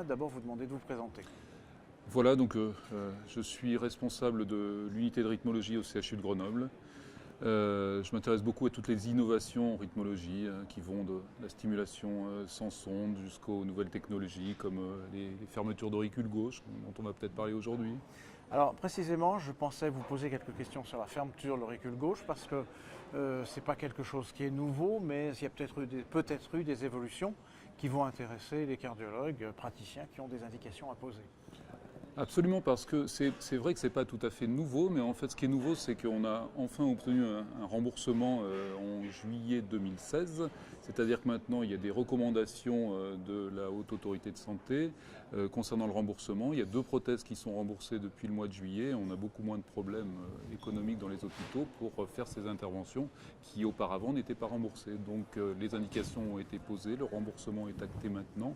bien d'abord vous demander de vous présenter. Voilà, donc je suis responsable de l'unité de rythmologie au CHU de Grenoble. Je m'intéresse beaucoup à toutes les innovations en rythmologie qui vont de la stimulation sans sonde jusqu'aux nouvelles technologies comme les fermetures d'auricules gauche, dont on va peut-être parler aujourd'hui. Alors précisément, je pensais vous poser quelques questions sur la fermeture de l'auricule gauche parce que ce n'est pas quelque chose qui est nouveau, mais il y a peut-être eu des évolutions qui vont intéresser les cardiologues praticiens qui ont des indications à poser. Absolument, parce que c'est vrai que ce n'est pas tout à fait nouveau, mais en fait ce qui est nouveau, c'est qu'on a enfin obtenu un remboursement en juillet 2016, c'est-à-dire que maintenant il y a des recommandations de la Haute Autorité de Santé concernant le remboursement. Il y a 2 prothèses qui sont remboursées depuis le mois de juillet. On a beaucoup moins de problèmes économiques dans les hôpitaux pour faire ces interventions qui auparavant n'étaient pas remboursées. Donc les indications ont été posées, le remboursement est acté maintenant.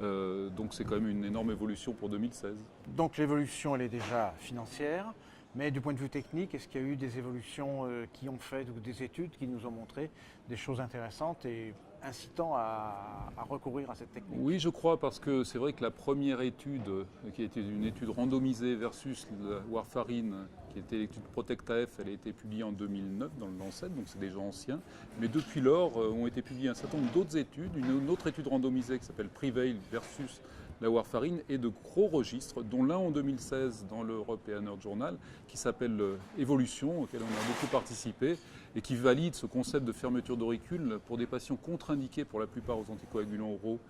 Donc c'est quand même une énorme évolution pour 2016. Donc l'évolution, elle est déjà financière, mais du point de vue technique, est-ce qu'il y a eu des évolutions qui ont fait, ou des études qui nous ont montré des choses intéressantes et incitant à recourir à cette technique? Oui, je crois, parce que c'est vrai que la première étude, qui était une étude randomisée versus la warfarine, qui était l'étude Protect-AF, elle a été publiée en 2009 dans le Lancet, donc c'est déjà ancien. Mais depuis lors, ont été publiées un certain nombre d'autres études. Une autre étude randomisée qui s'appelle Prevail versus la warfarine et de gros registres, dont l'un en 2016 dans l'European Heart Journal, qui s'appelle Évolution, auquel on a beaucoup participé, et qui valide ce concept de fermeture d'auricule pour des patients contre-indiqués pour la plupart aux anticoagulants oraux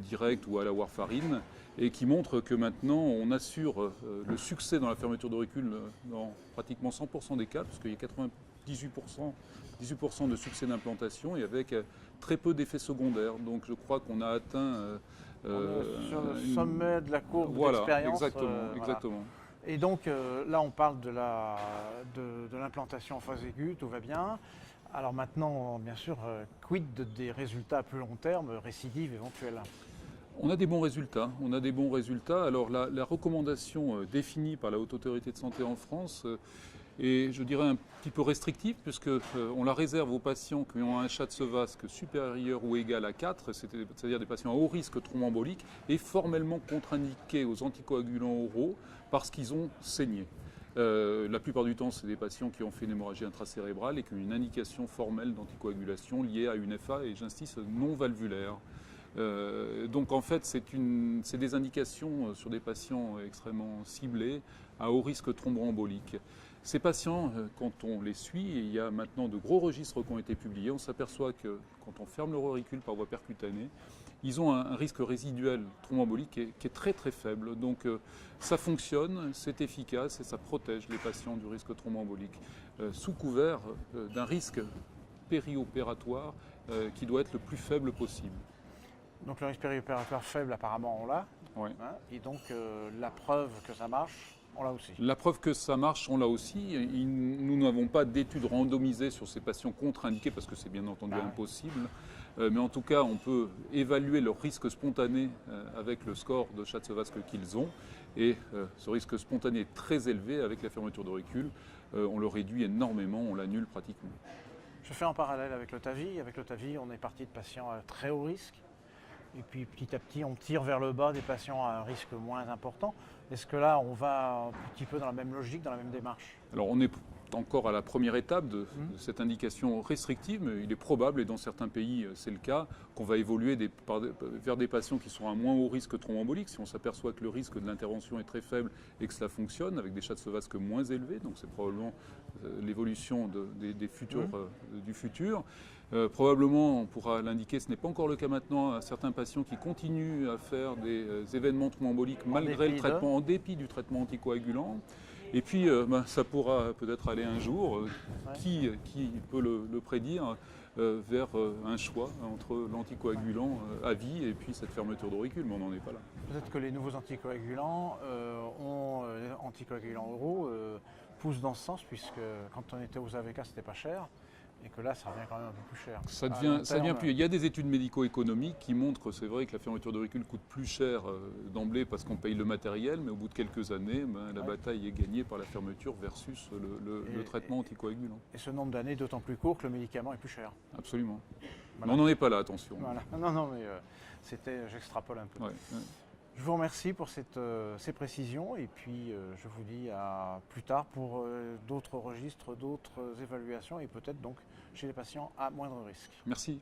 directs ou à la warfarine, et qui montre que maintenant on assure le succès dans la fermeture d'auricule dans pratiquement 100% des cas, puisqu'il y a 18% de succès d'implantation et avec très peu d'effets secondaires. Donc je crois qu'on a atteint On est sur le sommet de la courbe d'expérience. Exactement, exactement. Et donc là, on parle de l'implantation en phase aiguë, tout va bien. Alors maintenant, bien sûr, quid des résultats à plus long terme, récidives éventuelles? On a des bons résultats. On a des bons résultats. Alors la recommandation définie par la Haute Autorité de Santé en France est, je dirais, un petit peu restrictive, puisqu'on la réserve aux patients qui ont un Schatzewasque supérieur ou égal à 4, c'est-à-dire des patients à haut risque thromboembolique, et formellement contre-indiqués aux anticoagulants oraux parce qu'ils ont saigné. La plupart du temps, c'est des patients qui ont fait une hémorragie intracérébrale et qui ont une indication formelle d'anticoagulation liée à une FA, et j'insiste, non valvulaire. Donc en fait, c'est des indications sur des patients extrêmement ciblés à haut risque thromboembolique. Ces patients, quand on les suit, et il y a maintenant de gros registres qui ont été publiés, on s'aperçoit que quand on ferme leur auricule par voie percutanée, ils ont un risque résiduel thromboembolique qui est très très faible. Donc ça fonctionne, c'est efficace et ça protège les patients du risque thromboembolique sous couvert d'un risque périopératoire qui doit être le plus faible possible. Donc le risque périopératoire faible, apparemment, on l'a. Ouais. Hein, et donc la preuve que ça marche, on l'a aussi. La preuve que ça marche, on l'a aussi. Nous n'avons pas d'études randomisées sur ces patients contre-indiqués parce que c'est bien entendu impossible. Mais en tout cas, on peut évaluer leur risque spontané avec le score de Schatzewasque qu'ils ont. Et ce risque spontané est très élevé avec la fermeture d'auricule. On le réduit énormément, on l'annule pratiquement. Je fais en parallèle avec le TAVI. Avec le TAVI, on est parti de patients à très haut risque. Et puis petit à petit, on tire vers le bas des patients à un risque moins important. Est-ce que là, on va un petit peu dans la même logique, dans la même démarche? Alors on est encore à la première étape de cette indication restrictive, mais il est probable, et dans certains pays c'est le cas, qu'on va évoluer vers des patients qui sont à moins haut risque thromboembolique. Si on s'aperçoit que le risque de l'intervention est très faible et que cela fonctionne, avec des Schatzewasque moins élevés, donc c'est probablement l'évolution du futur. Probablement, on pourra l'indiquer, ce n'est pas encore le cas maintenant, à certains patients qui continuent à faire des événements thromboemboliques malgré le traitement, en dépit du traitement anticoagulant. Et puis, ça pourra peut-être aller un jour, qui peut le prédire, vers un choix entre l'anticoagulant à vie et puis cette fermeture d'auricule, mais on n'en est pas là. Peut-être que les nouveaux anticoagulants, anticoagulants oraux, poussent dans ce sens, puisque quand on était aux AVK, c'était pas cher. et que là, ça revient quand même un peu plus cher. Ça À devient, long ça devient terme, plus. Il y a des études médico-économiques qui montrent, c'est vrai, que la fermeture d'auricules coûte plus cher d'emblée parce qu'on paye le matériel, mais au bout de quelques années, la bataille est gagnée par la fermeture versus le traitement anticoagulant. Et ce nombre d'années d'autant plus court que le médicament est plus cher. Absolument. Voilà. Mais on n'en est pas là, attention. Voilà. Non, mais j'extrapole un peu. Ouais. Je vous remercie pour ces précisions et puis je vous dis à plus tard pour d'autres registres, d'autres évaluations et peut-être donc chez les patients à moindre risque. Merci.